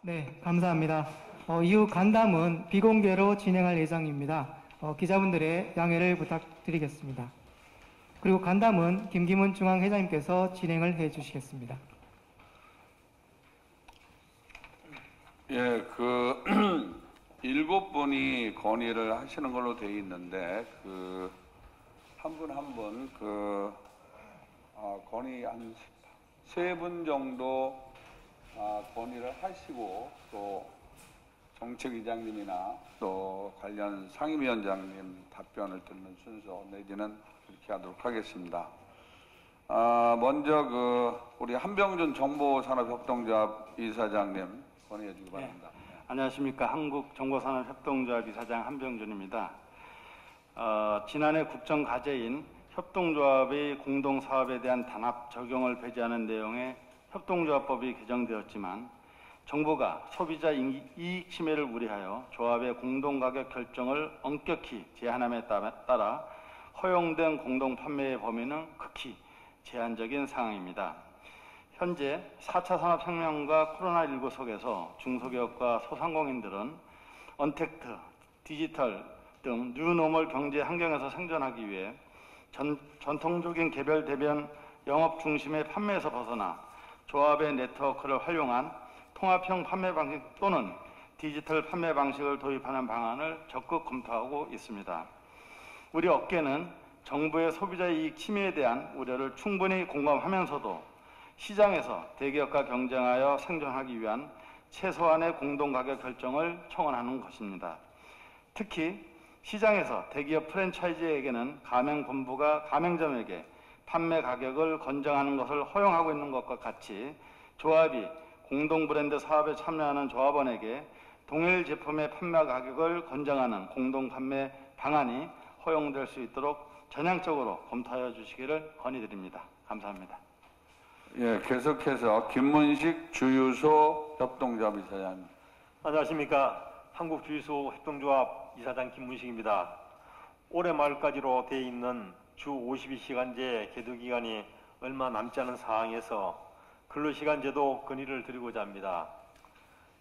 네, 감사합니다. 이후 간담은 비공개로 진행할 예정입니다. 기자분들의 양해를 부탁드리겠습니다. 그리고 간담은 김기문 중앙회장님께서 진행을 해 주시겠습니다. 예, 7분이 건의를 하시는 걸로 되어 있는데, 한 분 한 분, 건의 한 3분 정도, 건의를 하시고, 또 정책위장님이나 또 관련 상임위원장님 답변을 듣는 순서 내지는 그렇게 하도록 하겠습니다. 먼저 우리 한병준 정보산업협동조합 이사장님 건의해 주기 바랍니다. 네. 안녕하십니까. 한국정보산업협동조합 이사장 한병준입니다. 지난해 국정과제인 협동조합의 공동사업에 대한 단합 적용을 배제하는 내용의 협동조합법이 개정되었지만 정부가 소비자 이익 침해를 우려하여 조합의 공동가격 결정을 엄격히 제한함에 따라 허용된 공동판매의 범위는 극히 제한적인 상황입니다. 현재 4차 산업혁명과 코로나19 속에서 중소기업과 소상공인들은 언택트, 디지털 등 뉴노멀 경제 환경에서 생존하기 위해 전통적인 개별 대면 영업 중심의 판매에서 벗어나 조합의 네트워크를 활용한 통합형 판매 방식 또는 디지털 판매 방식을 도입하는 방안을 적극 검토하고 있습니다. 우리 업계는 정부의 소비자 이익 침해에 대한 우려를 충분히 공감하면서도 시장에서 대기업과 경쟁하여 생존하기 위한 최소한의 공동가격 결정을 청원하는 것입니다. 특히 시장에서 대기업 프랜차이즈에게는 가맹본부가 가맹점에게 판매 가격을 권장하는 것을 허용하고 있는 것과 같이 조합이 공동브랜드 사업에 참여하는 조합원에게 동일 제품의 판매 가격을 권장하는 공동판매 방안이 허용될 수 있도록 전향적으로 검토하여 주시기를 건의드립니다. 감사합니다. 예, 계속해서 김문식 주유소 협동조합 이사장. 안녕하십니까. 한국주유소 협동조합 이사장 김문식입니다. 올해 말까지로 되어 있는 주 52시간제 계도기간이 얼마 남지 않은 상황에서 근로시간제도 건의를 드리고자 합니다.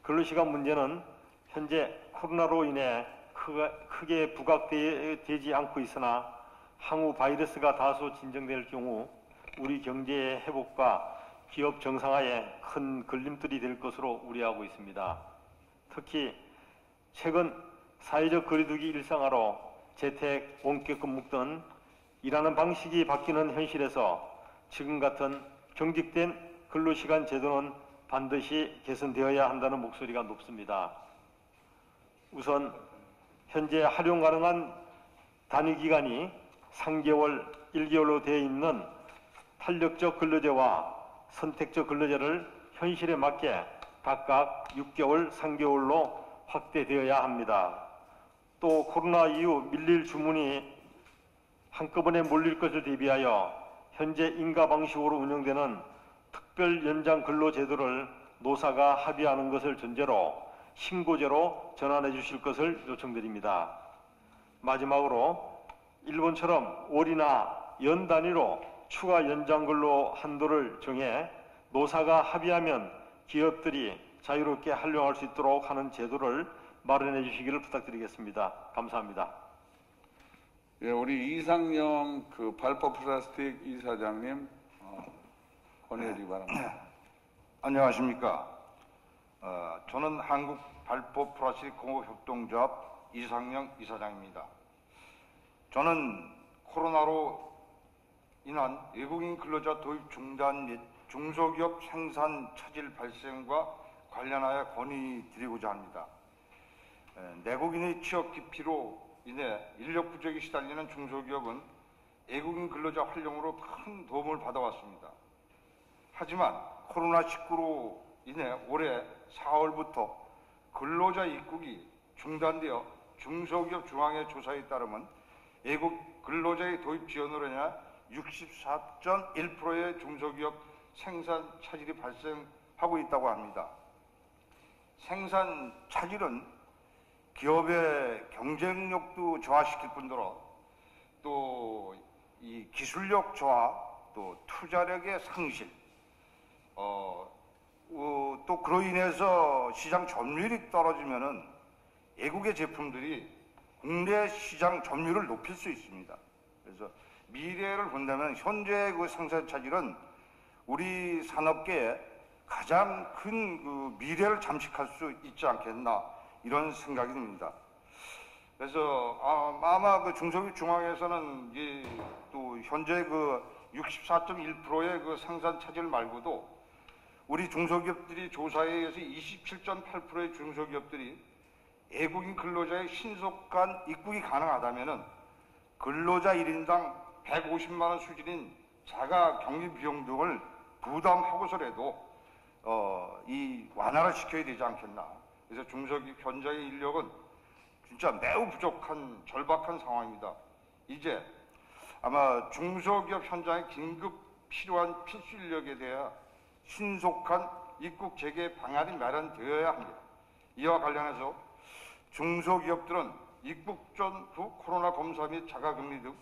근로시간 문제는 현재 코로나로 인해 크게 부각되지 않고 있으나 향후 바이러스가 다소 진정될 경우 우리 경제의 회복과 기업 정상화에 큰 걸림돌이 될 것으로 우려하고 있습니다. 특히 최근 사회적 거리두기 일상화로 재택, 원격 근무 등 일하는 방식이 바뀌는 현실에서 지금 같은 경직된 근로시간 제도는 반드시 개선되어야 한다는 목소리가 높습니다. 우선 현재 활용 가능한 단위기간이 3개월, 1개월로 되어 있는 탄력적 근로제와 선택적 근로제를 현실에 맞게 각각 6개월, 3개월로 확대되어야 합니다. 또 코로나 이후 밀릴 주문이 한꺼번에 몰릴 것을 대비하여 현재 인가 방식으로 운영되는 특별 연장 근로제도를 노사가 합의하는 것을 전제로 신고제로 전환해 주실 것을 요청드립니다. 마지막으로 일본처럼 월이나 연 단위로 추가 연장 근로 한도를 정해 노사가 합의하면 기업들이 자유롭게 활용할 수 있도록 하는 제도를 마련해 주시기를 부탁드리겠습니다. 감사합니다. 예, 우리 이상영 발포 플라스틱 이사장님 건의해 주기 바랍니다. 안녕하십니까. 저는 한국 발포 플라스틱 공업협동조합 이상영 이사장입니다. 저는 코로나로 인한 외국인 근로자 도입 중단 및 중소기업 생산 차질 발생과 관련하여 건의드리고자 합니다. 내국인의 취업 기피로 인해 인력 부족에 시달리는 중소기업은 외국인 근로자 활용으로 큰 도움을 받아왔습니다. 하지만 코로나19로 인해 올해 4월부터 근로자 입국이 중단되어 중소기업 중앙회 조사에 따르면 외국 근로자의 도입 지연으로 인해 64.1%의 중소기업 생산 차질이 발생하고 있다고 합니다. 생산 차질은 기업의 경쟁력도 저하시킬 뿐더러 또 이 기술력 저하, 또 투자력의 상실, 또 또 그로 인해서 시장 점유율이 떨어지면은 외국의 제품들이 국내 시장 점유율을 높일 수 있습니다. 그래서 미래를 본다면 현재 그 생산 차질은 우리 산업계에 가장 큰 그 미래를 잠식할 수 있지 않겠나 이런 생각이 듭니다. 그래서 아마 그 중소기업 중앙에서는 또 현재 그 64.1%의 그 생산 차질 말고도 우리 중소기업들이 조사에 의해서 27.8%의 중소기업들이 외국인 근로자의 신속한 입국이 가능하다면은 근로자 1인당 150만 원 수준인 자가 격리 비용 등을 부담하고서라도 이 완화를 시켜야 되지 않겠나. 그래서 중소기업 현장의 인력은 진짜 매우 부족한 절박한 상황입니다. 이제 아마 중소기업 현장에 긴급 필요한 필수 인력에 대해 신속한 입국 재개 방안이 마련되어야 합니다. 이와 관련해서 중소기업들은 입국 전후 코로나 검사 및 자가격리 등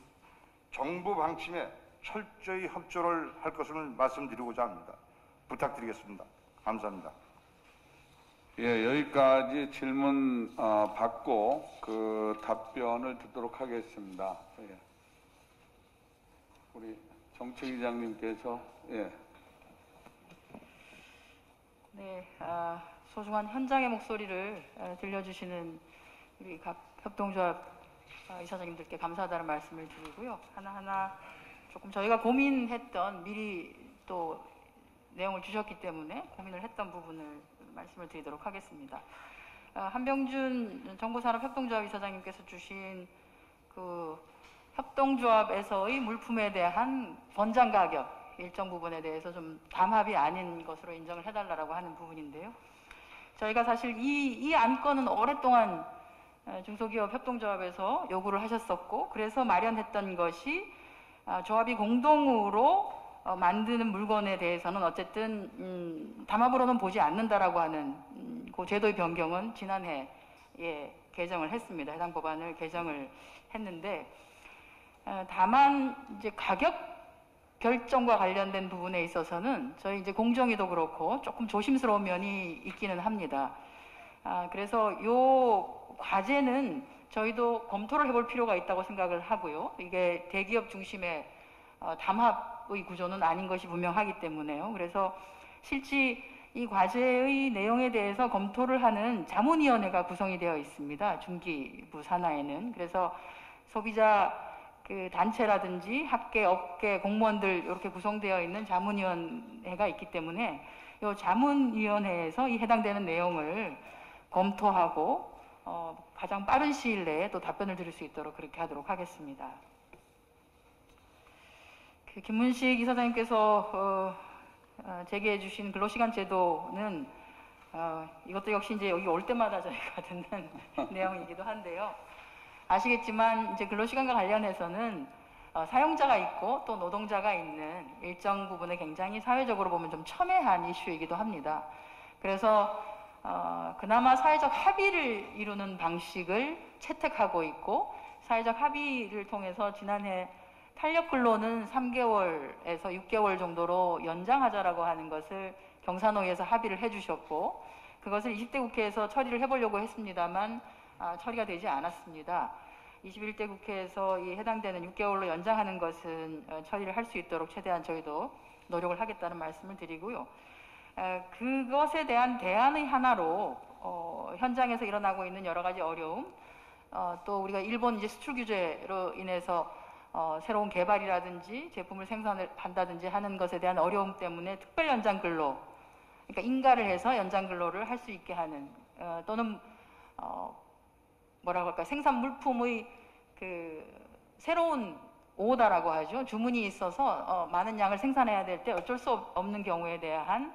정부 방침에 철저히 협조를 할 것을 말씀드리고자 합니다. 부탁드리겠습니다. 감사합니다. 예, 여기까지 질문 받고 그 답변을 듣도록 하겠습니다. 예. 우리 정책위장님께서 예. 네, 소중한 현장의 목소리를 들려주시는 우리 각 협동조합 이사장님들께 감사하다는 말씀을 드리고요. 하나하나 조금 저희가 고민했던 미리 또 내용을 주셨기 때문에 고민을 했던 부분을 말씀을 드리도록 하겠습니다. 한병준 정보산업협동조합 이사장님께서 주신 그 협동조합에서의 물품에 대한 권장 가격 일정 부분에 대해서 좀 담합이 아닌 것으로 인정을 해달라고 하는 부분인데요. 저희가 사실 이 안건은 오랫동안 중소기업 협동조합에서 요구를 하셨었고, 그래서 마련했던 것이 조합이 공동으로 만드는 물건에 대해서는 어쨌든 담합으로는 보지 않는다라고 하는 그 제도의 변경은 지난해에 개정을 했습니다. 해당 법안을 개정을 했는데, 다만 이제 가격 결정과 관련된 부분에 있어서는 저희 이제 공정위도 그렇고 조금 조심스러운 면이 있기는 합니다. 그래서 요 과제는 저희도 검토를 해볼 필요가 있다고 생각을 하고요. 이게 대기업 중심의 담합의 구조는 아닌 것이 분명하기 때문에요. 그래서 실제 이 과제의 내용에 대해서 검토를 하는 자문위원회가 구성이 되어 있습니다. 중기부 산하에는. 그래서 소비자 그 단체라든지 학계, 업계, 공무원들 이렇게 구성되어 있는 자문위원회가 있기 때문에 이 자문위원회에서 이 해당되는 내용을 검토하고 가장 빠른 시일 내에 또 답변을 드릴 수 있도록 그렇게 하도록 하겠습니다. 그 김문식 이사장님께서 제기해 주신 근로시간 제도는 이것도 역시 이제 여기 올 때마다 저희가 듣는 내용이기도 한데요. 아시겠지만 이제 근로시간과 관련해서는 사용자가 있고 또 노동자가 있는 일정 부분에 굉장히 사회적으로 보면 좀 첨예한 이슈이기도 합니다. 그래서 그나마 사회적 합의를 이루는 방식을 채택하고 있고, 사회적 합의를 통해서 지난해 탄력근로는 3개월에서 6개월 정도로 연장하자라고 하는 것을 경사노위에서 합의를 해주셨고, 그것을 20대 국회에서 처리를 해보려고 했습니다만 처리가 되지 않았습니다. 21대 국회에서 이 해당되는 6개월로 연장하는 것은 처리를 할 수 있도록 최대한 저희도 노력을 하겠다는 말씀을 드리고요. 그것에 대한 대안의 하나로 현장에서 일어나고 있는 여러 가지 어려움, 또 우리가 일본 이제 수출 규제로 인해서 새로운 개발이라든지 제품을 생산한다든지 하는 것에 대한 어려움 때문에 특별 연장 근로, 그러니까 인가를 해서 연장 근로를 할 수 있게 하는 또는 뭐라고 할까, 생산 물품의 그 새로운 오더라고 하죠. 주문이 있어서 많은 양을 생산해야 될 때 어쩔 수 없는 경우에 대한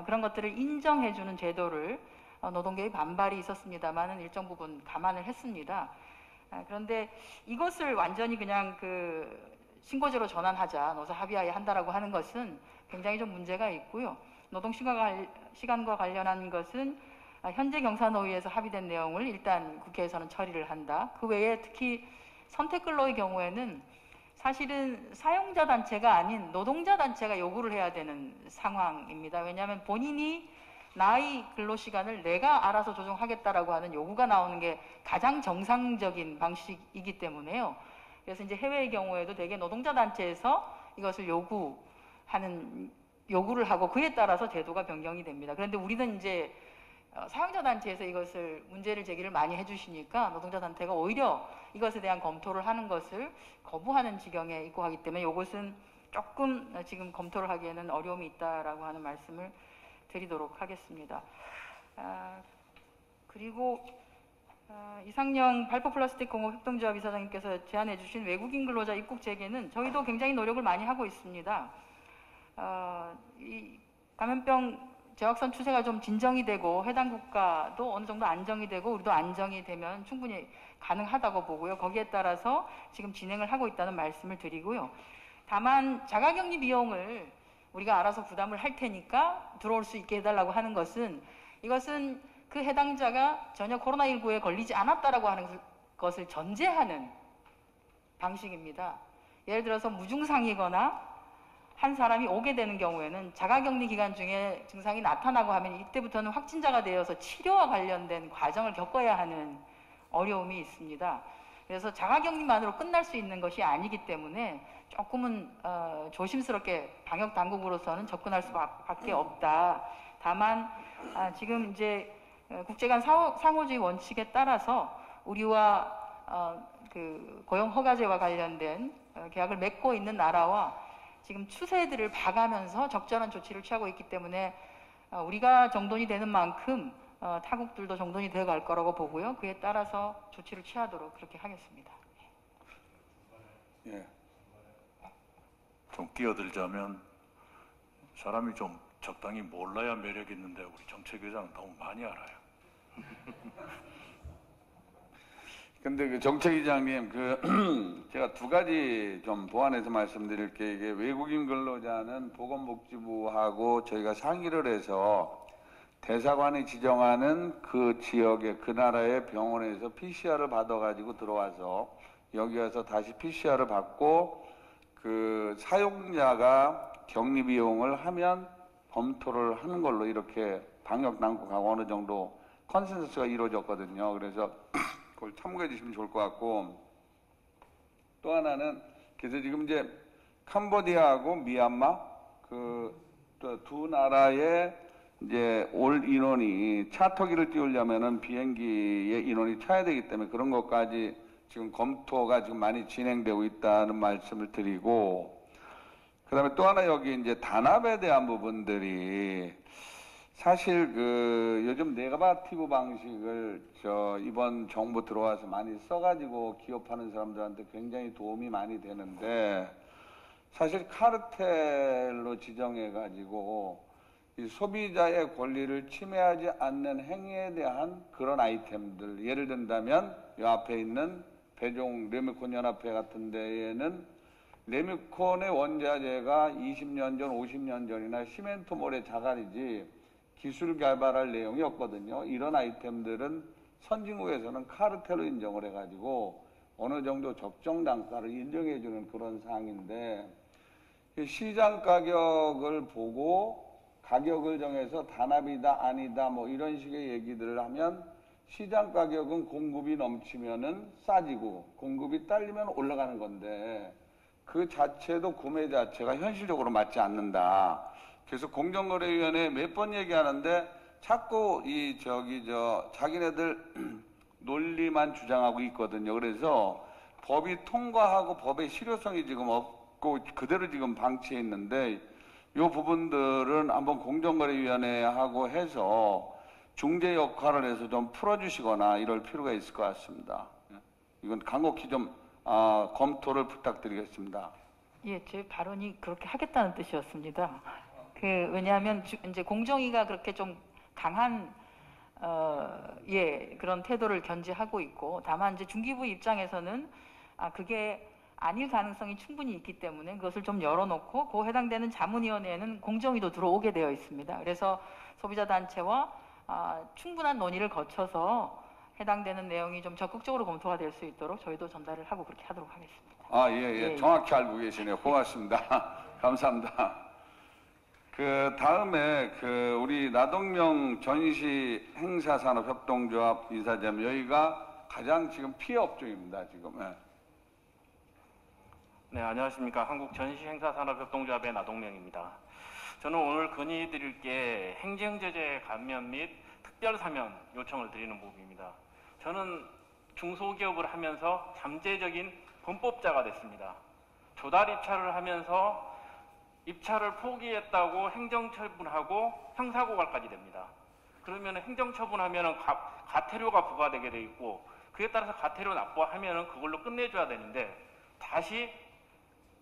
그런 것들을 인정해주는 제도를 노동계의 반발이 있었습니다만은 일정 부분 감안을 했습니다. 그런데 이것을 완전히 그냥 그 신고제로 전환하자, 노사 합의하에 한다라고 하는 것은 굉장히 좀 문제가 있고요. 노동시간과 관련한 것은 현재 경사노위에서 합의된 내용을 일단 국회에서는 처리를 한다. 그 외에 특히 선택근로의 경우에는 사실은 사용자 단체가 아닌 노동자 단체가 요구를 해야 되는 상황입니다. 왜냐하면 본인이 나의 근로 시간을 내가 알아서 조정하겠다라고 하는 요구가 나오는 게 가장 정상적인 방식이기 때문에요. 그래서 이제 해외의 경우에도 대개 노동자 단체에서 이것을 요구를 하고 그에 따라서 제도가 변경이 됩니다. 그런데 우리는 이제 사용자 단체에서 이것을 문제를 제기를 많이 해주시니까 노동자 단체가 오히려 이것에 대한 검토를 하는 것을 거부하는 지경에 있고 하기 때문에 이것은 조금 지금 검토를 하기에는 어려움이 있다라고 하는 말씀을 드리도록 하겠습니다. 그리고 이상영 발포플라스틱 공업 협동조합 이사장님께서 제안해 주신 외국인 근로자 입국 재개는 저희도 굉장히 노력을 많이 하고 있습니다. 이 감염병 재확산 추세가 좀 진정이 되고 해당 국가도 어느 정도 안정이 되고 우리도 안정이 되면 충분히 가능하다고 보고요. 거기에 따라서 지금 진행을 하고 있다는 말씀을 드리고요. 다만 자가격리 비용을 우리가 알아서 부담을 할 테니까 들어올 수 있게 해달라고 하는 것은 이것은 그 해당자가 전혀 코로나19에 걸리지 않았다라고 하는 것을 전제하는 방식입니다. 예를 들어서 무증상이거나 한 사람이 오게 되는 경우에는 자가격리 기간 중에 증상이 나타나고 하면 이때부터는 확진자가 되어서 치료와 관련된 과정을 겪어야 하는 어려움이 있습니다. 그래서 자가격리만으로 끝날 수 있는 것이 아니기 때문에 조금은 조심스럽게 방역 당국으로서는 접근할 수밖에 없다. 다만 지금 이제 국제 간 상호주의 원칙에 따라서 우리와 그 고용 허가제와 관련된 계약을 맺고 있는 나라와 지금 추세들을 봐가면서 적절한 조치를 취하고 있기 때문에 우리가 정돈이 되는 만큼 타국들도 정돈이 되어 갈 거라고 보고요. 그에 따라서 조치를 취하도록 그렇게 하겠습니다. 예. 좀 끼어들자면 사람이 좀 적당히 몰라야 매력 있는데 우리 정책위원장 너무 많이 알아요. 근데 그 정책위장님, 제가 두 가지 좀 보완해서 말씀드릴 게, 이게 외국인 근로자는 보건복지부하고 저희가 상의를 해서 대사관이 지정하는 그 지역의 그 나라의 병원에서 PCR을 받아가지고 들어와서 여기 와서 다시 PCR을 받고 그 사용자가 격리 비용을 하면 검토를 하는 걸로 이렇게 방역 당국하고 어느 정도 컨센서스가 이루어졌거든요. 그래서 그걸 참고해 주시면 좋을 것 같고, 또 하나는 그래서 지금 이제 캄보디아하고 미얀마 그 두 나라의 이제 올 인원이 차터기를 띄우려면은 비행기의 인원이 차야 되기 때문에 그런 것까지 지금 검토가 지금 많이 진행되고 있다는 말씀을 드리고, 그다음에 또 하나 여기 이제 단합에 대한 부분들이 사실 그 요즘 네거티브 방식을 이번 정부 들어와서 많이 써가지고 기업하는 사람들한테 굉장히 도움이 많이 되는데, 사실 카르텔로 지정해가지고 이 소비자의 권리를 침해하지 않는 행위에 대한 그런 아이템들, 예를 든다면 이 앞에 있는 배종 레미콘 연합회 같은 데에는 레미콘의 원자재가 20년 전, 50년 전이나 시멘트몰의 자갈이지 기술 개발할 내용이 없거든요. 이런 아이템들은 선진국에서는 카르텔로 인정을 해가지고 어느 정도 적정 단가를 인정해주는 그런 사항인데, 시장 가격을 보고 가격을 정해서 단합이다 아니다 뭐 이런 식의 얘기들을 하면 시장 가격은 공급이 넘치면은 싸지고 공급이 딸리면 올라가는 건데 그 자체도 구매 자체가 현실적으로 맞지 않는다. 그래서 공정거래위원회에 몇 번 얘기하는데 자꾸 자기네들 논리만 주장하고 있거든요. 그래서 법이 통과하고 법의 실효성이 지금 없고 그대로 지금 방치해 있는데, 이 부분들은 한번 공정거래위원회하고 해서 중재 역할을 해서 좀 풀어주시거나 이럴 필요가 있을 것 같습니다. 이건 간곡히 좀 검토를 부탁드리겠습니다. 예, 제 발언이 그렇게 하겠다는 뜻이었습니다. 왜냐하면 이제 공정위가 그렇게 좀 강한 그런 태도를 견지하고 있고, 다만 이제 중기부 입장에서는 그게 아닐 가능성이 충분히 있기 때문에 그것을 좀 열어놓고 그 해당되는 자문위원회에는 공정위도 들어오게 되어 있습니다. 그래서 소비자 단체와 충분한 논의를 거쳐서 해당되는 내용이 좀 적극적으로 검토가 될 수 있도록 저희도 전달을 하고 그렇게 하도록 하겠습니다. 예. 정확히 알고 계시네요. 고맙습니다. 감사합니다. 그 다음에 그 우리 나동명 전시 행사산업협동조합 이사장 여기가 가장 지금 피해 업종입니다. 지금. 예. 네, 안녕하십니까. 한국전시행사산업협동조합의 나동명입니다. 저는 오늘 건의드릴 게 행정제재 감면 및 특별사면 요청을 드리는 부분입니다. 저는 중소기업을 하면서 잠재적인 범법자가 됐습니다. 조달 입찰을 하면서 입찰을 포기했다고 행정처분하고 형사고발까지 됩니다. 그러면 행정처분하면 과태료가 부과되게 돼 있고 그에 따라서 과태료 납부하면 그걸로 끝내줘야 되는데 다시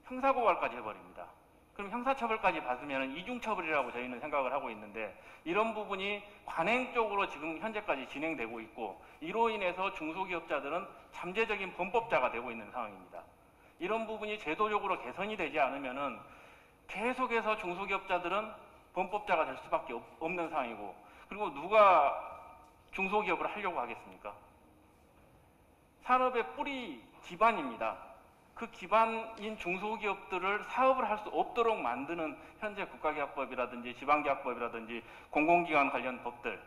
형사고발까지 해버립니다. 그럼 형사처벌까지 받으면 이중처벌이라고 저희는 생각을 하고 있는데 이런 부분이 관행 쪽으로 지금 현재까지 진행되고 있고 이로 인해서 중소기업자들은 잠재적인 범법자가 되고 있는 상황입니다. 이런 부분이 제도적으로 개선이 되지 않으면은 계속해서 중소기업자들은 범법자가 될 수밖에 없는 상황이고 그리고 누가 중소기업을 하려고 하겠습니까? 산업의 뿌리 기반입니다. 그 기반인 중소기업들을 사업을 할 수 없도록 만드는 현재 국가계약법이라든지 지방계약법이라든지 공공기관 관련 법들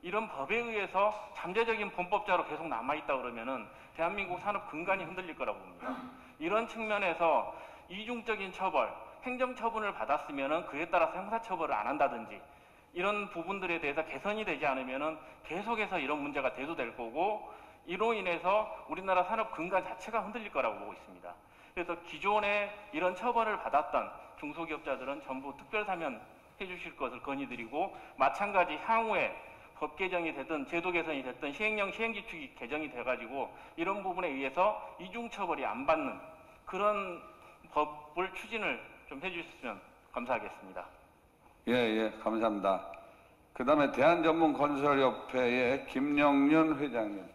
이런 법에 의해서 잠재적인 범법자로 계속 남아있다 그러면은 대한민국 산업 근간이 흔들릴 거라고 봅니다. 이런 측면에서 이중적인 처벌, 행정처분을 받았으면은 그에 따라서 형사처벌을 안 한다든지 이런 부분들에 대해서 개선이 되지 않으면은 계속해서 이런 문제가 대두될 거고 이로 인해서 우리나라 산업 근간 자체가 흔들릴 거라고 보고 있습니다. 그래서 기존에 이런 처벌을 받았던 중소기업자들은 전부 특별사면 해주실 것을 건의드리고 마찬가지 향후에 법 개정이 되든 제도 개선이 됐든 시행령 시행규칙이 개정이 돼가지고 이런 부분에 의해서 이중처벌이 안 받는 그런 법을 추진을 좀 해주셨으면 감사하겠습니다. 예, 감사합니다. 그 다음에 대한전문건설협회의 김영윤 회장님.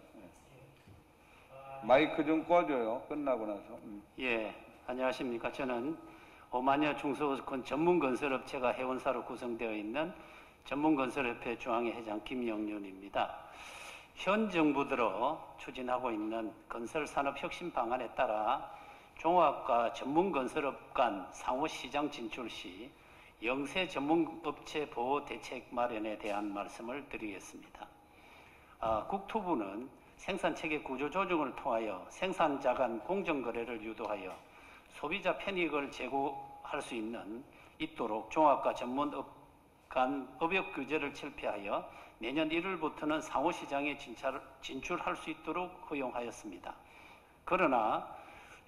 마이크 좀 꺼줘요. 끝나고 나서. 예, 안녕하십니까. 저는 오만여 전문건설업체가 회원사로 구성되어 있는 전문건설협회 중앙회 회장 김영윤입니다. 현 정부 들어 추진하고 있는 건설산업 혁신 방안에 따라 종합과 전문건설업 간 상호시장 진출 시 영세 전문업체 보호 대책 마련에 대한 말씀을 드리겠습니다. 국토부는 생산체계 구조 조정을 통하여 생산자 간 공정거래를 유도하여 소비자 편익을 제고할 수 있도록 종합과 전문업 간 업역 규제를 철폐하여 내년 1월부터는 상호시장에 진출할 수 있도록 허용하였습니다. 그러나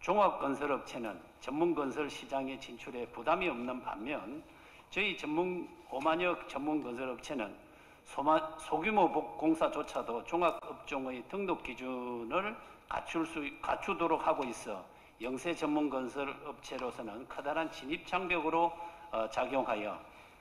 종합건설업체는 전문건설 시장에 진출에 부담이 없는 반면 저희 5만여 전문건설업체는 소규모 공사조차도 종합업종의 등록 기준을 갖추도록 하고 있어 영세 전문건설업체로서는 커다란 진입장벽으로 작용하여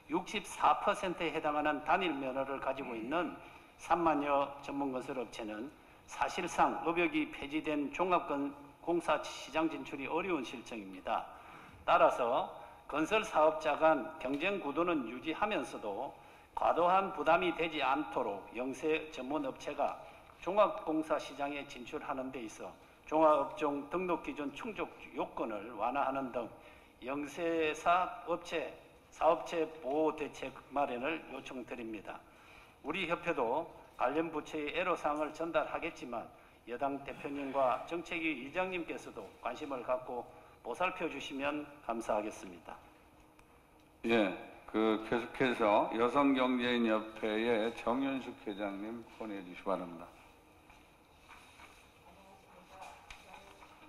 64%에 해당하는 단일 면허를 가지고 있는 3만여 전문건설업체는 사실상 업역이 폐지된 종합공사 시장 진출이 어려운 실정입니다. 따라서 건설사업자 간 경쟁 구도는 유지하면서도 과도한 부담이 되지 않도록 영세 전문업체가 종합공사 시장에 진출하는 데 있어 종합업종 등록기준 충족 요건을 완화하는 등 영세사업체 보호 대책 마련을 요청드립니다. 우리 협회도 관련 부처의 애로사항을 전달하겠지만 여당 대표님과 정책위 의장님께서도 관심을 갖고 보살펴 주시면 감사하겠습니다. 예. 계속해서 여성경제인협회의 정윤숙 회장님 보내해 주시기 바랍니다.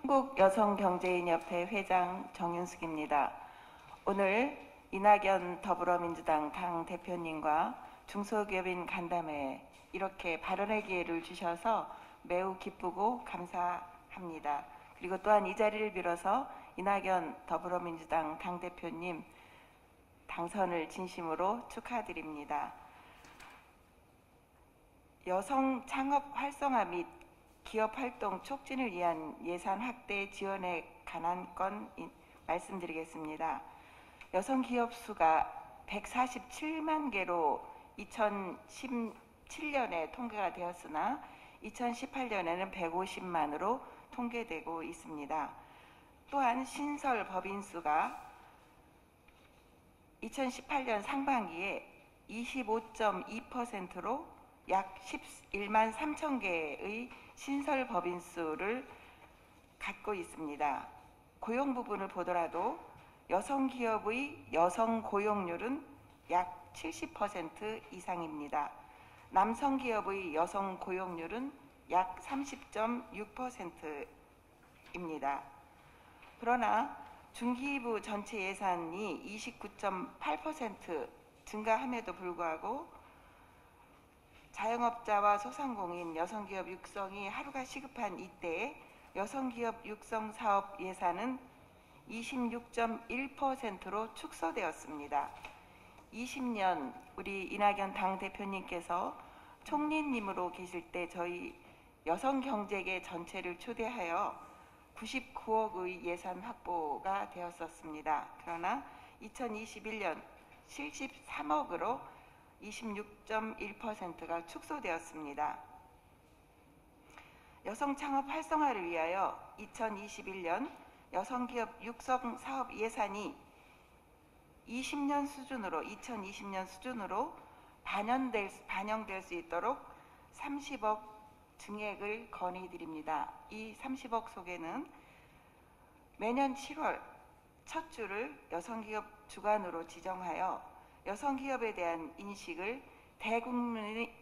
한국여성경제인협회 회장 정윤숙입니다. 오늘 이낙연 더불어민주당 당대표님과 중소기업인 간담회에 이렇게 발언의 기회를 주셔서 매우 기쁘고 감사합니다. 그리고 또한 이 자리를 빌어서 이낙연 더불어민주당 당대표님 당선을 진심으로 축하드립니다. 여성 창업 활성화 및 기업 활동 촉진을 위한 예산 확대 지원에 관한 건 말씀드리겠습니다. 여성 기업 수가 147만 개로 2017년에 통계가 되었으나 2018년에는 150만으로 통계되고 있습니다. 또한 신설 법인 수가 2018년 상반기에 25.2%로 약 11만 3천 개의 신설 법인 수를 갖고 있습니다. 고용 부분을 보더라도 여성 기업의 여성 고용률은 약 70% 이상입니다. 남성 기업의 여성 고용률은 약 30.6%입니다. 그러나 중기부 전체 예산이 29.8% 증가함에도 불구하고 자영업자와 소상공인 여성기업 육성이 하루가 시급한 이때에 여성기업 육성 사업 예산은 26.1%로 축소되었습니다. 20년 우리 이낙연 당대표님께서 총리님으로 계실 때 저희 여성경제계 전체를 초대하여 99억의 예산 확보가 되었었습니다. 그러나 2021년 73억으로 26.1%가 축소되었습니다. 여성 창업 활성화를 위하여 2021년 여성기업 육성 사업 예산이 2020년 수준으로 반영될 수 있도록 30억 증액을 건의드립니다. 이 30억 속에는 매년 7월 첫 주를 여성기업 주간으로 지정하여 여성기업에 대한 인식을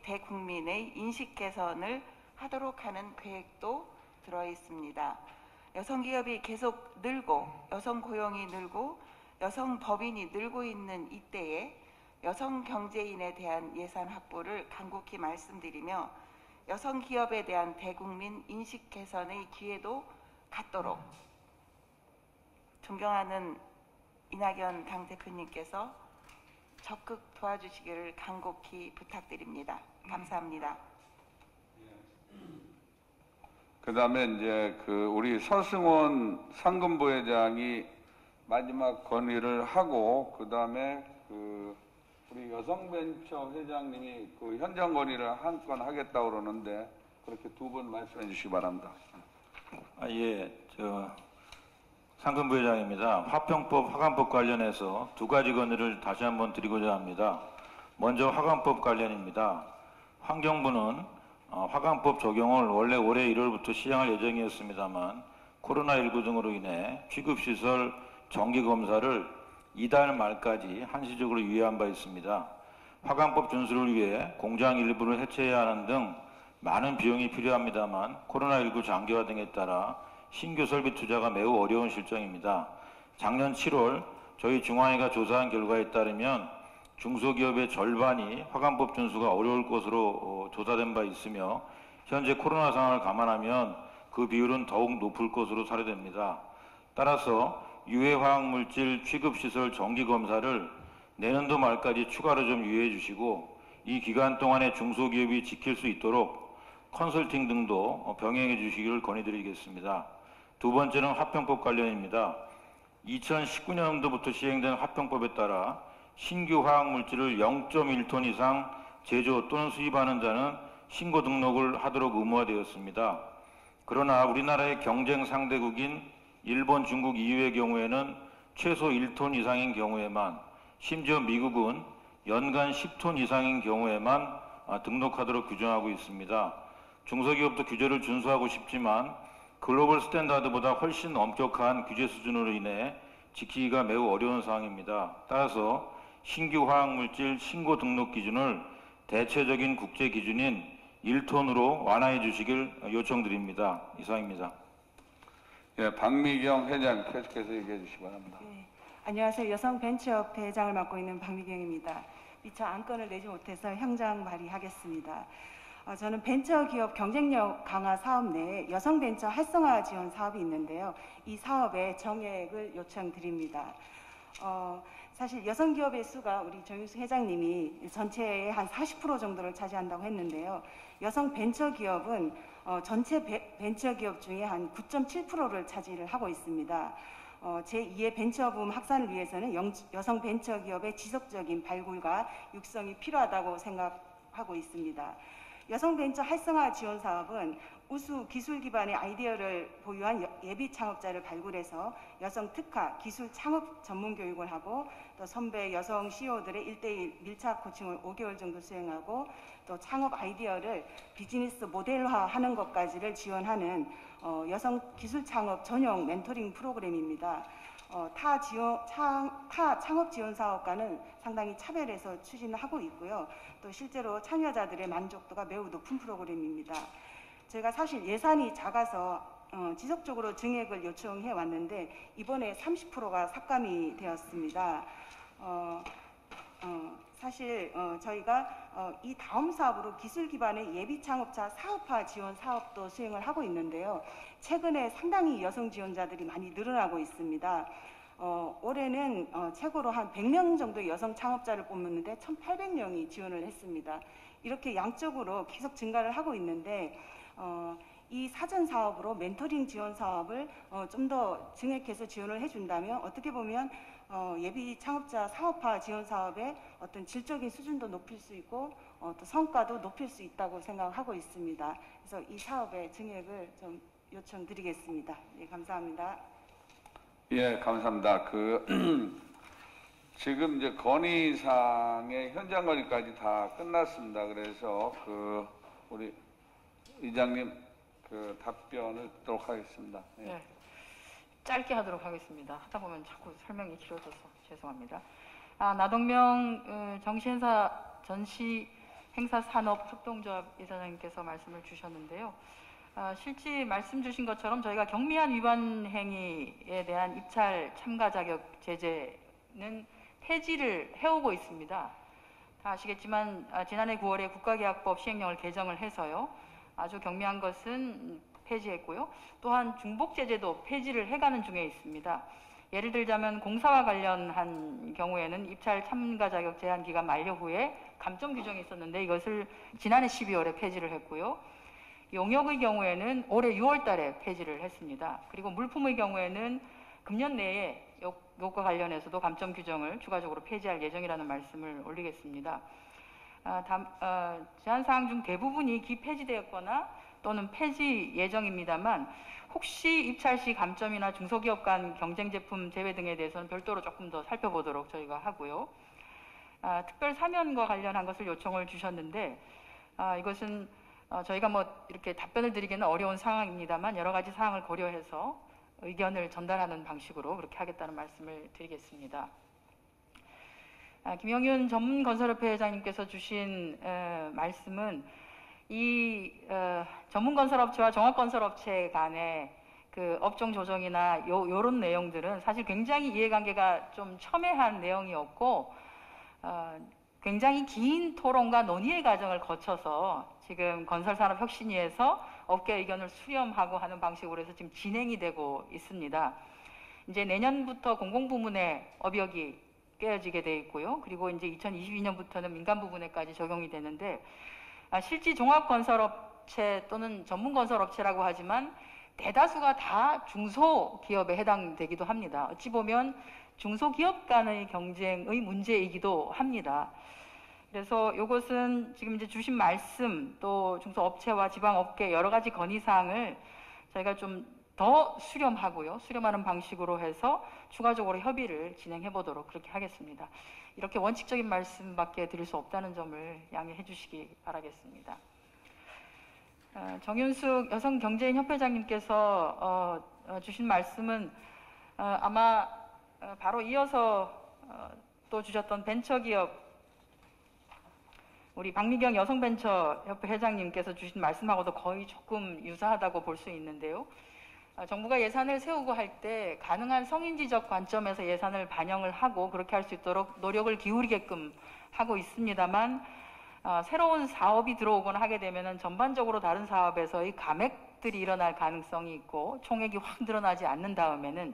대국민의 인식 개선을 하도록 하는 계획도 들어 있습니다. 여성기업이 계속 늘고 여성 고용이 늘고 여성 법인이 늘고 있는 이때에 여성 경제인에 대한 예산 확보를 간곡히 말씀드리며 여성 기업에 대한 대국민 인식 개선의 기회도 갖도록 존경하는 이낙연 당대표님께서 적극 도와주시기를 간곡히 부탁드립니다. 감사합니다. 그다음에 이제 우리 서승원 상근부회장이 마지막 건의를 하고 그다음에 우리 여성벤처 회장님이 현장 건의를 한 건 하겠다고 그러는데 그렇게 두 분 말씀해 주시기 바랍니다. 예, 상근부회장입니다. 화평법, 화관법 관련해서 두 가지 건의를 다시 한번 드리고자 합니다. 먼저 화관법 관련입니다. 환경부는 화관법 적용을 원래 올해 1월부터 시행할 예정이었습니다만 코로나19 등으로 인해 취급시설 정기검사를 이달 말까지 한시적으로 유예한 바 있습니다. 화관법 준수를 위해 공장 일부를 해체해야 하는 등 많은 비용이 필요합니다만 코로나19 장기화 등에 따라 신규 설비 투자가 매우 어려운 실정입니다. 작년 7월 저희 중화회가 조사한 결과에 따르면 중소기업의 절반이 화관법 준수가 어려울 것으로 조사된 바 있으며 현재 코로나 상황을 감안하면 그 비율은 더욱 높을 것으로 사례됩니다. 따라서 유해 화학물질 취급시설 정기검사를 내년도 말까지 추가로 좀 유예해 주시고 이 기간 동안에 중소기업이 지킬 수 있도록 컨설팅 등도 병행해 주시기를 건의드리겠습니다. 두 번째는 화평법 관련입니다. 2019년도부터 시행된 화평법에 따라 신규 화학물질을 0.1톤 이상 제조 또는 수입하는 자는 신고 등록을 하도록 의무화되었습니다. 그러나 우리나라의 경쟁 상대국인 일본, 중국, EU의 경우에는 최소 1톤 이상인 경우에만, 심지어 미국은 연간 10톤 이상인 경우에만 등록하도록 규정하고 있습니다. 중소기업도 규제를 준수하고 싶지만 글로벌 스탠다드보다 훨씬 엄격한 규제 수준으로 인해 지키기가 매우 어려운 상황입니다. 따라서 신규 화학물질 신고 등록 기준을 대체적인 국제 기준인 1톤으로 완화해 주시길 요청드립니다. 이상입니다. 예, 박미경 회장 계속해서 얘기해 주시기 바랍니다. 네, 안녕하세요. 여성벤처협회 회장을 맡고 있는 박미경입니다. 미처 안건을 내지 못해서 현장 발의하겠습니다. 저는 벤처기업 경쟁력 강화 사업 내에 여성벤처 활성화 지원 사업이 있는데요. 이 사업의 정액을 요청드립니다. 사실 여성기업의 수가 우리 정유수 회장님이 전체의 한 40% 정도를 차지한다고 했는데요. 여성 벤처기업은 전체 벤처기업 중에 한 9.7%를 차지를 하고 있습니다. 제2의 벤처붐 확산을 위해서는 여성 벤처기업의 지속적인 발굴과 육성이 필요하다고 생각하고 있습니다. 여성 벤처 활성화 지원 사업은 우수 기술 기반의 아이디어를 보유한 예비 창업자를 발굴해서 여성 특화 기술 창업 전문 교육을 하고 또 선배 여성 CEO들의 1:1 밀착 코칭을 5개월 정도 수행하고 또 창업 아이디어를 비즈니스 모델화하는 것까지를 지원하는 여성 기술 창업 전용 멘토링 프로그램입니다. 타 창업 지원 사업과는 상당히 차별해서 추진하고 있고요. 또 실제로 참여자들의 만족도가 매우 높은 프로그램입니다. 제가 사실 예산이 작아서 지속적으로 증액을 요청해 왔는데 이번에 30%가 삭감이 되었습니다. 사실 저희가 이 다음 사업으로 기술 기반의 예비 창업자 사업화 지원 사업도 수행을 하고 있는데요. 최근에 상당히 여성 지원자들이 많이 늘어나고 있습니다. 올해는 최고로 한 100명 정도의 여성 창업자를 뽑았는데 1,800명이 지원을 했습니다. 이렇게 양적으로 계속 증가를 하고 있는데 이 사전 사업으로 멘토링 지원 사업을 좀 더 증액해서 지원을 해준다면 어떻게 보면 예비 창업자 사업화 지원 사업의 어떤 질적인 수준도 높일 수 있고 또 성과도 높일 수 있다고 생각하고 있습니다. 그래서 이 사업의 증액을 좀 요청드리겠습니다. 네, 감사합니다. 예, 감사합니다. 지금 이제 건의사항의 현장 건의까지 다 끝났습니다. 그래서 우리 의장님 답변을 듣도록 하겠습니다. 예. 네. 짧게 하도록 하겠습니다. 하다 보면 자꾸 설명이 길어져서 죄송합니다. 나동명 전시행사산업협동조합 이사장님께서 말씀을 주셨는데요. 실제 말씀 주신 것처럼 저희가 경미한 위반 행위에 대한 입찰 참가 자격 제재는 폐지를 해오고 있습니다. 다 아시겠지만 지난해 9월에 국가계약법 시행령을 개정을 해서요. 아주 경미한 것은 폐지했고요. 또한 중복 제재도 폐지를 해가는 중에 있습니다. 예를 들자면 공사와 관련한 경우에는 입찰 참가 자격 제한 기간 만료 후에 감점 규정이 있었는데 이것을 지난해 12월에 폐지를 했고요. 용역의 경우에는 올해 6월 달에 폐지를 했습니다. 그리고 물품의 경우에는 금년 내에 이것과 관련해서도 감점 규정을 추가적으로 폐지할 예정이라는 말씀을 올리겠습니다. 제한 사항 중 대부분이 기폐지되었거나 또는 폐지 예정입니다만 혹시 입찰 시 감점이나 중소기업 간 경쟁 제품 제외 등에 대해서는 별도로 조금 더 살펴보도록 저희가 하고요. 특별 사면과 관련한 것을 요청을 주셨는데 이것은 저희가 이렇게 답변을 드리기는 어려운 상황입니다만 여러 가지 사항을 고려해서 의견을 전달하는 방식으로 그렇게 하겠다는 말씀을 드리겠습니다. 김영윤 전문건설협회 회장님께서 주신 말씀은 이 전문건설업체와 종합건설업체 간의 업종 조정이나 요런 내용들은 사실 굉장히 이해관계가 좀 첨예한 내용이었고 굉장히 긴 토론과 논의의 과정을 거쳐서 지금 건설산업혁신위에서 업계 의견을 수렴하고 하는 방식으로 해서 지금 진행이 되고 있습니다. 이제 내년부터 공공부문의 업역이 깨어지게 돼 있고요. 그리고 이제 2022년부터는 민간 부문에까지 적용이 되는데 실제 종합건설업체 또는 전문건설업체라고 하지만 대다수가 다 중소기업에 해당되기도 합니다. 어찌 보면 중소기업 간의 경쟁의 문제이기도 합니다. 그래서 이것은 지금 이제 주신 말씀 또 중소업체와 지방업계 여러 가지 건의사항을 저희가 좀 더 수렴하고요. 수렴하는 방식으로 해서 추가적으로 협의를 진행해 보도록 그렇게 하겠습니다. 이렇게 원칙적인 말씀밖에 드릴 수 없다는 점을 양해해 주시기 바라겠습니다. 정윤숙 여성경제인협회장님께서 주신 말씀은 아마 바로 이어서 또 주셨던 벤처기업 우리 박미경 여성벤처협회 회장님께서 주신 말씀하고도 거의 조금 유사하다고 볼 수 있는데요. 정부가 예산을 세우고 할 때 가능한 성인지적 관점에서 예산을 반영을 하고 그렇게 할 수 있도록 노력을 기울이게끔 하고 있습니다만 새로운 사업이 들어오거나 하게 되면 전반적으로 다른 사업에서의 감액들이 일어날 가능성이 있고 총액이 확 늘어나지 않는 다음에는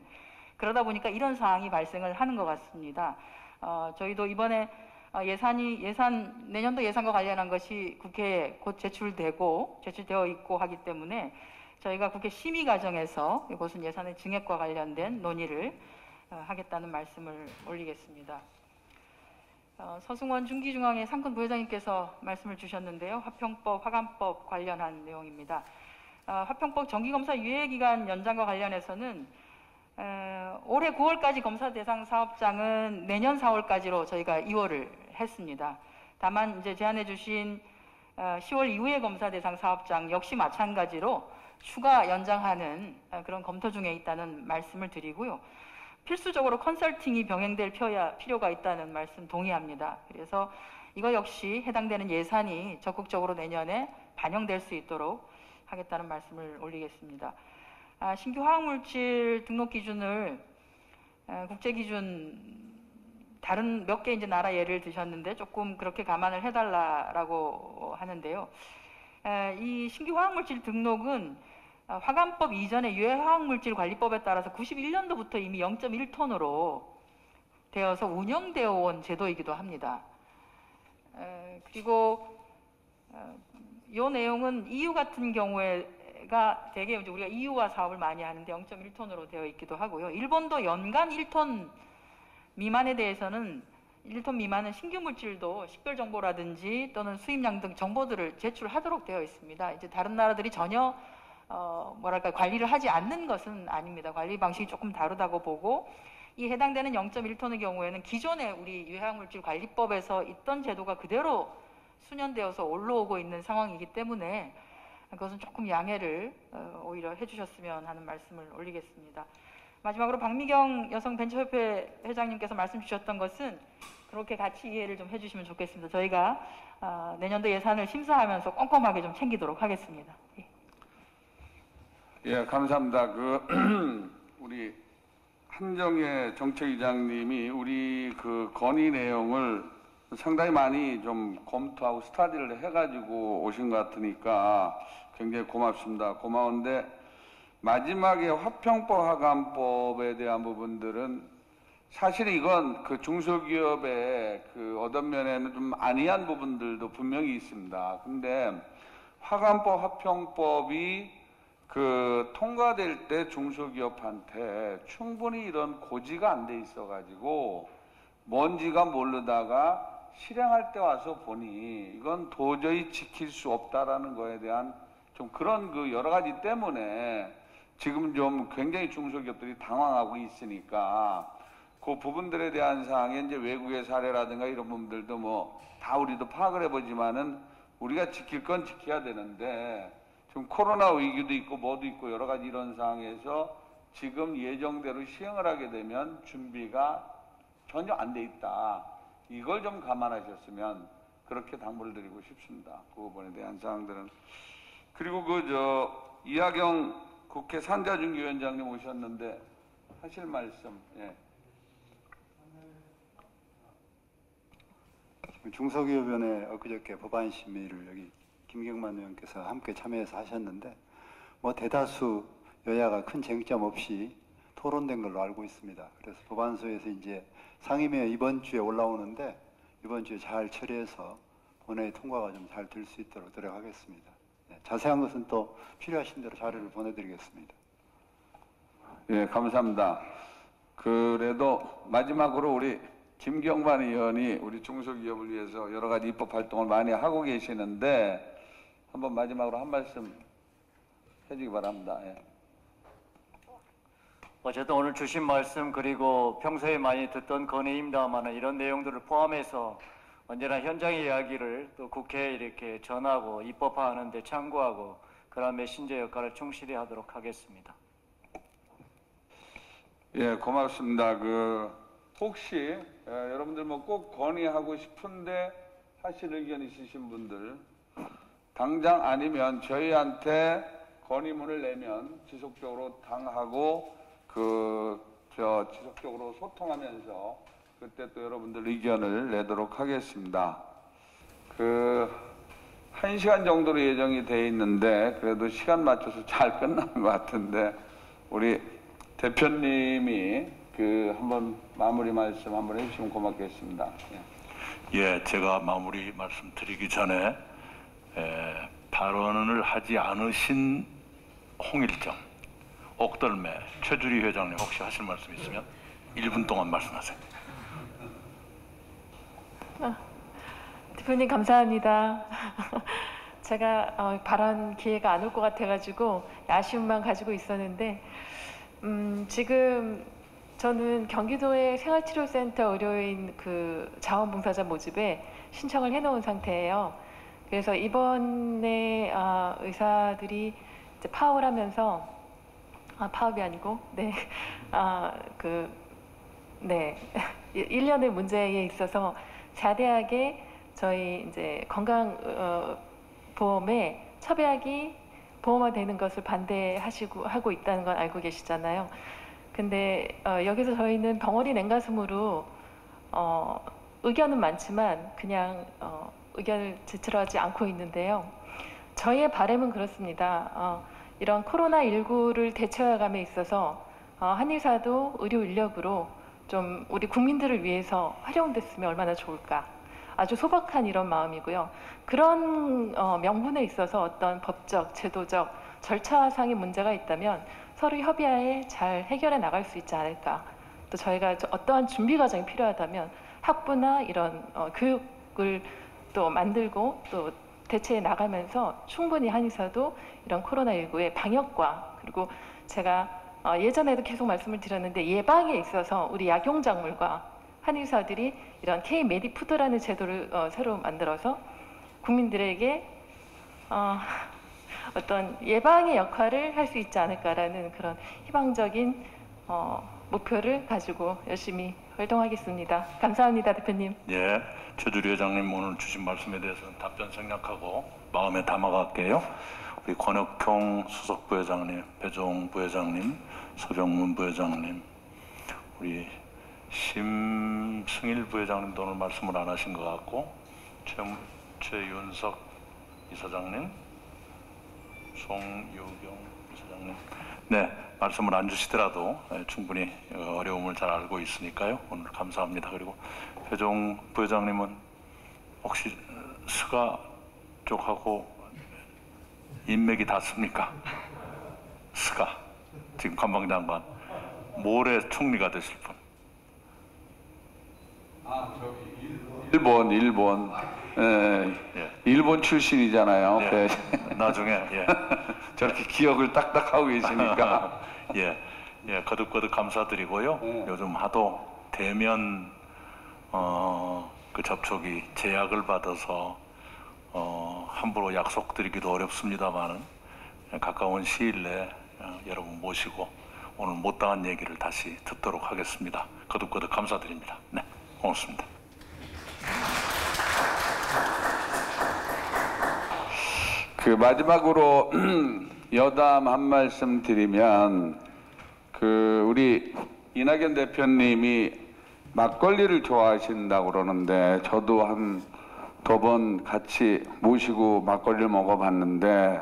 그러다 보니까 이런 사항이 발생을 하는 것 같습니다. 저희도 이번에 내년도 예산과 관련한 것이 국회에 곧 제출되어 있고 하기 때문에 저희가 국회 심의 과정에서 이것은 예산의 증액과 관련된 논의를 하겠다는 말씀을 올리겠습니다. 서승원 중기중앙회 상권 부회장님께서 말씀을 주셨는데요. 화평법, 화관법 관련한 내용입니다. 화평법 정기검사 유예기간 연장과 관련해서는 올해 9월까지 검사 대상 사업장은 내년 4월까지로 저희가 2월을 했습니다. 다만 이제 제안해 주신 10월 이후의 검사 대상 사업장 역시 마찬가지로 추가 연장하는 그런 검토 중에 있다는 말씀을 드리고요. 필수적으로 컨설팅이 병행될 필요가 있다는 말씀 동의합니다. 그래서 이거 역시 해당되는 예산이 적극적으로 내년에 반영될 수 있도록 하겠다는 말씀을 올리겠습니다. 신규 화학물질 등록 기준을 국제 기준 다른 몇 개 이제 나라 예를 드셨는데 조금 그렇게 감안을 해달라고 하는데요. 이 신규 화학물질 등록은 화관법 이전의 유해화학물질관리법에 따라서 91년도부터 이미 0.1톤으로 되어서 운영되어 온 제도이기도 합니다. 그리고 이 내용은 EU 같은 경우에가 대개 이제 우리가 EU와 사업을 많이 하는데 0.1톤으로 되어 있기도 하고요. 일본도 연간 1톤 미만에 대해서는 1톤 미만은 신규 물질도 식별 정보라든지 또는 수입량 등 정보들을 제출하도록 되어 있습니다. 이제 다른 나라들이 전혀 관리를 하지 않는 것은 아닙니다. 관리 방식이 조금 다르다고 보고 이 해당되는 0.1톤의 경우에는 기존의 우리 유해화물질 관리법에서 있던 제도가 그대로 수년되어서 올라오고 있는 상황이기 때문에 그것은 조금 양해를 오히려 해주셨으면 하는 말씀을 올리겠습니다. 마지막으로 박미경 여성벤처협회 회장님께서 말씀 주셨던 것은 그렇게 같이 이해를 좀 해주시면 좋겠습니다. 저희가 내년도 예산을 심사하면서 꼼꼼하게 좀 챙기도록 하겠습니다. 예, 감사합니다. 우리 한정혜 정책위장님이 우리 그 건의 내용을 상당히 많이 좀 검토하고 스타디를 해가지고 오신 것 같으니까 굉장히 고맙습니다. 고마운데 마지막에 화평법, 화관법에 대한 부분들은 사실 이건 그 중소기업의 그 어떤 면에는 좀 안이한 부분들도 분명히 있습니다. 근데 화관법, 화평법이 그 통과될 때 중소기업한테 충분히 이런 고지가 안 돼 있어가지고 뭔지가 모르다가 실행할 때 와서 보니 이건 도저히 지킬 수 없다라는 거에 대한 좀 그런 그 여러 가지 때문에 지금 좀 굉장히 중소기업들이 당황하고 있으니까 그 부분들에 대한 사항에 이제 외국의 사례라든가 이런 부분들도 뭐 다 우리도 파악을 해보지만은 우리가 지킬 건 지켜야 되는데 지금 코로나 위기도 있고 뭐도 있고 여러 가지 이런 상황에서 지금 예정대로 시행을 하게 되면 준비가 전혀 안 돼 있다. 이걸 좀 감안하셨으면 그렇게 당부를 드리고 싶습니다. 그 부분에 대한 사항들은. 그리고 이하경 국회 산자중기위원장님 오셨는데 하실 말씀. 예. 중소기업위원회 엊그저께 법안 심의를 여기 김경만 의원께서 함께 참여해서 하셨는데 뭐 대다수 여야가 큰 쟁점 없이 토론된 걸로 알고 있습니다. 그래서 법안소에서 이제 상임위에 이번 주에 올라오는데 이번 주에 잘 처리해서 본회의 통과가 좀 잘 될 수 있도록 노력하겠습니다. 네, 자세한 것은 또 필요하신 대로 자료를 보내드리겠습니다. 예, 감사합니다. 그래도 마지막으로 우리 김경만 의원이 우리 중소기업을 위해서 여러 가지 입법 활동을 많이 하고 계시는데 한번 마지막으로 한 말씀 해주기 바랍니다. 예. 어쨌든 오늘 주신 말씀 그리고 평소에 많이 듣던 건의입니다만 이런 내용들을 포함해서 언제나 현장의 이야기를 또 국회에 이렇게 전하고 입법화하는 데 참고하고 그런 메신저 역할을 충실히 하도록 하겠습니다. 예, 고맙습니다. 혹시 여러분들 뭐 꼭 건의하고 싶은데 하실 의견 있으신 분들 당장 아니면 저희한테 건의문을 내면 지속적으로 당하고 지속적으로 소통하면서 그때 또 여러분들 의견을 내도록 하겠습니다. 1시간 정도로 예정이 돼 있는데 그래도 시간 맞춰서 잘 끝나는 것 같은데 우리 대표님이 한번 마무리 말씀 한번 해주시면 고맙겠습니다. 예, 제가 마무리 말씀드리기 전에 발언을 하지 않으신 홍일점, 옥덜매, 최주리 회장님 혹시 하실 말씀 있으면 1분 동안 말씀하세요. 대표님 감사합니다. 제가 발언 기회가 안 올 것 같아가지고 아쉬움만 가지고 있었는데 지금 저는 경기도의 생활치료센터 의료인 그 자원봉사자 모집에 신청을 해놓은 상태예요. 그래서 이번에 의사들이 이제 파업을 하면서 파업이 아니고 네 1년의 문제에 있어서 자대하게 저희 이제 건강보험에 첩약이 보험화되는 것을 하고 있다는 건 알고 계시잖아요. 근데 여기서 저희는 벙어리 냉가슴으로 의견은 많지만 그냥 의견을 제출하지 않고 있는데요. 저희의 바람은 그렇습니다. 이런 코로나19를 대처해감에 있어서 한의사도 의료 인력으로 좀 우리 국민들을 위해서 활용됐으면 얼마나 좋을까. 아주 소박한 이런 마음이고요. 그런 명분에 있어서 어떤 법적, 제도적, 절차상의 문제가 있다면 서로 협의하에 잘 해결해 나갈 수 있지 않을까. 또 저희가 어떠한 준비 과정이 필요하다면 학부나 이런 교육을 또 만들고 또 대체해 나가면서 충분히 한의사도 이런 코로나19의 방역과 그리고 제가 예전에도 계속 말씀을 드렸는데 예방에 있어서 우리 약용작물과 한의사들이 이런 K-메디푸드라는 제도를 새로 만들어서 국민들에게 어떤 예방의 역할을 할 수 있지 않을까라는 그런 희망적인 목표를 가지고 열심히 활동하겠습니다. 감사합니다, 대표님. 예, 최주리 회장님 오늘 주신 말씀에 대해서는 답변 생략하고 마음에 담아갈게요. 우리 권혁형 수석 부회장님, 배종 부회장님, 서정문 부회장님, 우리 심승일 부회장님도 오늘 말씀을 안 하신 것 같고 최윤석 이사장님, 송유경 이사장님, 네 말씀을 안 주시더라도 충분히 어려움을 잘 알고 있으니까요. 오늘 감사합니다. 그리고 배종 부회장님은 혹시 스가 쪽하고 인맥이 닿습니까? 스가 지금 관방장관 모레 총리가 되실 분. 일본 일본 출신이잖아요. 예, 나중에 저렇게 기억을 딱딱 하고 계시니까 예, 거듭거듭 감사드리고요. 요즘 하도 대면 그 접촉이 제약을 받아서 함부로 약속드리기도 어렵습니다만은 가까운 시일 내에 여러분 모시고 오늘 못다한 얘기를 다시 듣도록 하겠습니다. 거듭거듭 감사드립니다. 네, 고맙습니다. 그 마지막으로 여담 한 말씀 드리면 우리 이낙연 대표님이 막걸리를 좋아하신다고 그러는데 저도 한 2번 같이 모시고 막걸리를 먹어봤는데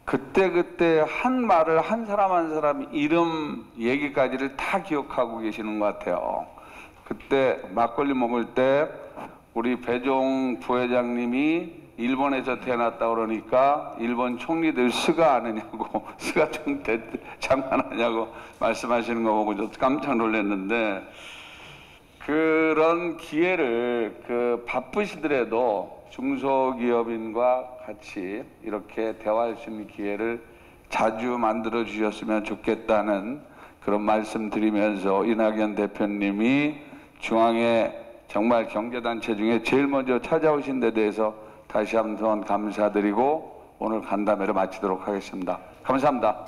그때 한 말을 한 사람 한 사람 이름 얘기까지를 다 기억하고 계시는 것 같아요. 그때 막걸리 먹을 때 우리 배종 부회장님이 일본에서 태어났다 그러니까 일본 총리들 스가 아느냐고 스가 장관하냐고 말씀하시는 거 보고 저 깜짝 놀랐는데 그런 기회를 바쁘시더라도 중소기업인과 같이 이렇게 대화할 수 있는 기회를 자주 만들어 주셨으면 좋겠다는 그런 말씀 드리면서 이낙연 대표님이 중앙에 정말 경제단체 중에 제일 먼저 찾아오신 데 대해서 다시 한번 감사드리고 오늘 간담회를 마치도록 하겠습니다. 감사합니다.